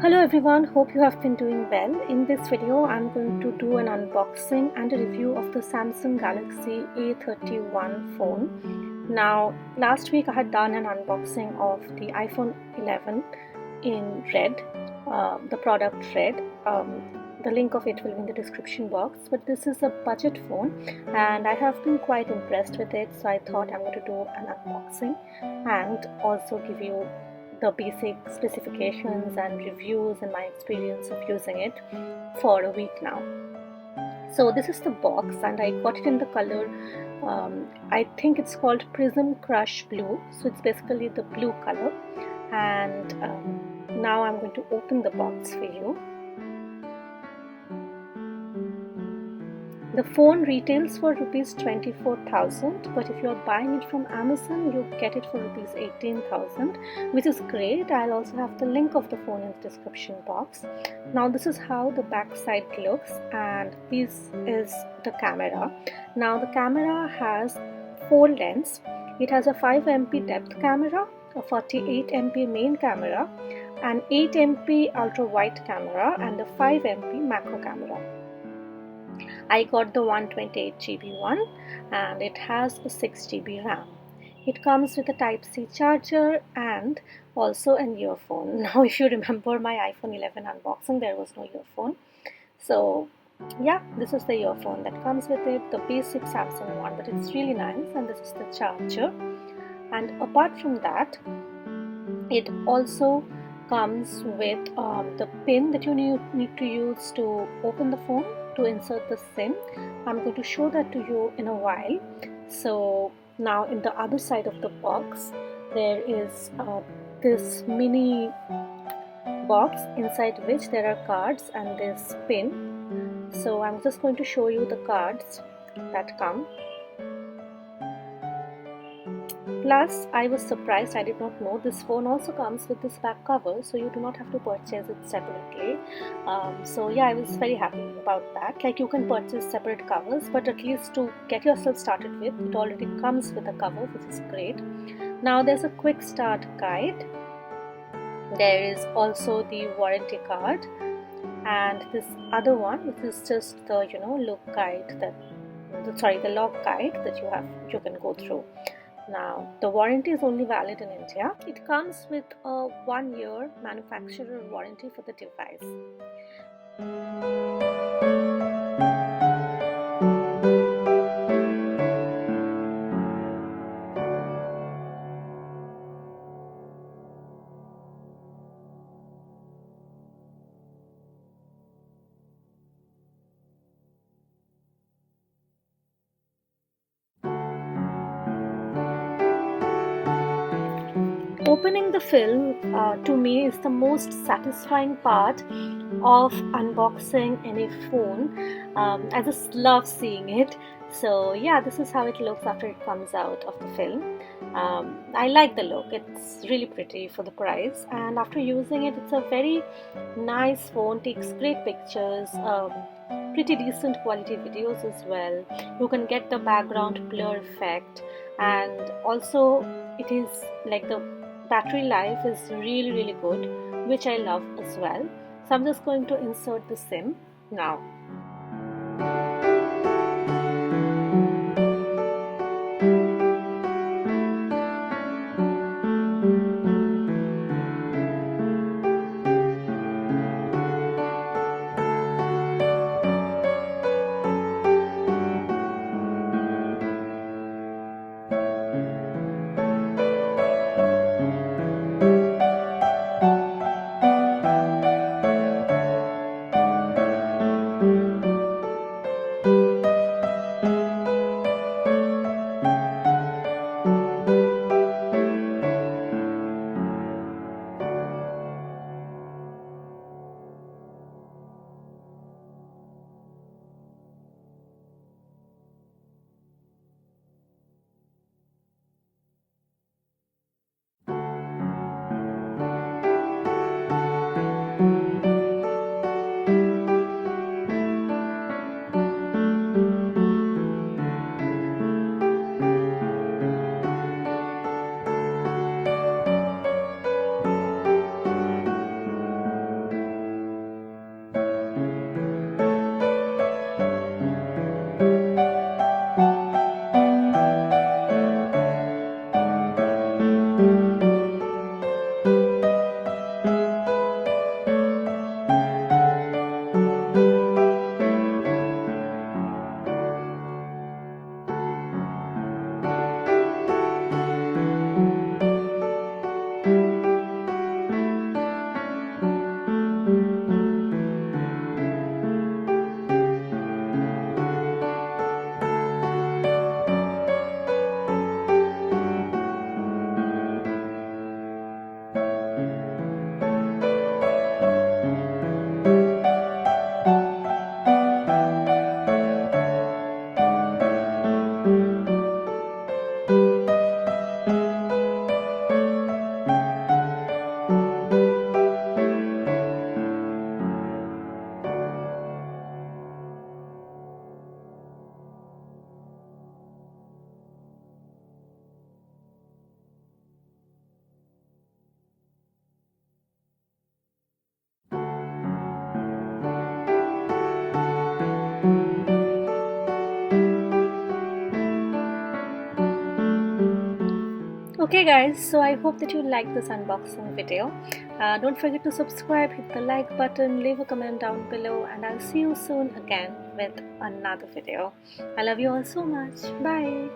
Hello everyone, hope you have been doing well. In this video, I'm going to do an unboxing and a review of the Samsung Galaxy A31 phone. Now, last week I had done an unboxing of the iPhone 11 in red, the product red. The link of it will be in the description box, but this is a budget phone and I have been quite impressed with it, so I thought I'm going to do an unboxing and also give you the basic specifications and reviews and my experience of using it for a week now. So this is the box and I got it in the color, I think it's called Prism Crush Blue, so it's basically the blue color. And now I'm going to open the box for you. The phone retails for rupees 24,000, but if you're buying it from Amazon, you get it for rupees 18,000, which is great. I'll also have the link of the phone in the description box. Now this is how the back side looks, and this is the camera. Now the camera has 4 lenses. It has a 5MP depth camera, a 48MP main camera, an 8MP ultra wide camera, and a 5MP macro camera. I got the 128GB one and it has a 6GB RAM. It comes with a Type-C charger and also an earphone. Now if you remember my iPhone 11 unboxing, there was no earphone. So yeah, this is the earphone that comes with it, the basic Samsung one, but it's really nice, and this is the charger. And apart from that, it also comes with the pin that you need to use to open the phone, to insert the SIM. I'm going to show that to you in a while. So now in the other side of the box, there is this mini box inside which there are cards and this pin. So I'm just going to show you the cards that come. Plus, I was surprised, I did not know this phone also comes with this back cover, so you do not have to purchase it separately. So yeah, I was very happy about that. Like, you can purchase separate covers, but at least to get yourself started with, it already comes with a cover, which is great. Now there's a quick start guide. There is also the warranty card, and this other one, which is just the look guide, the log guide that you can go through. Now, the warranty is only valid in India. It comes with a 1-year manufacturer warranty for the device. Opening the film to me is the most satisfying part of unboxing any phone. I just love seeing it. So yeah, this is how it looks after it comes out of the film. I like the look, it's really pretty for the price, and after using it, it's a very nice phone, takes great pictures, pretty decent quality videos as well. You can get the background blur effect, and also it is like the battery life is really good, which I love as well. So I'm just going to insert the SIM now. Okay guys, so I hope that you liked this unboxing video. Don't forget to subscribe, hit the like button, leave a comment down below, and I'll see you soon again with another video. I love you all so much. Bye.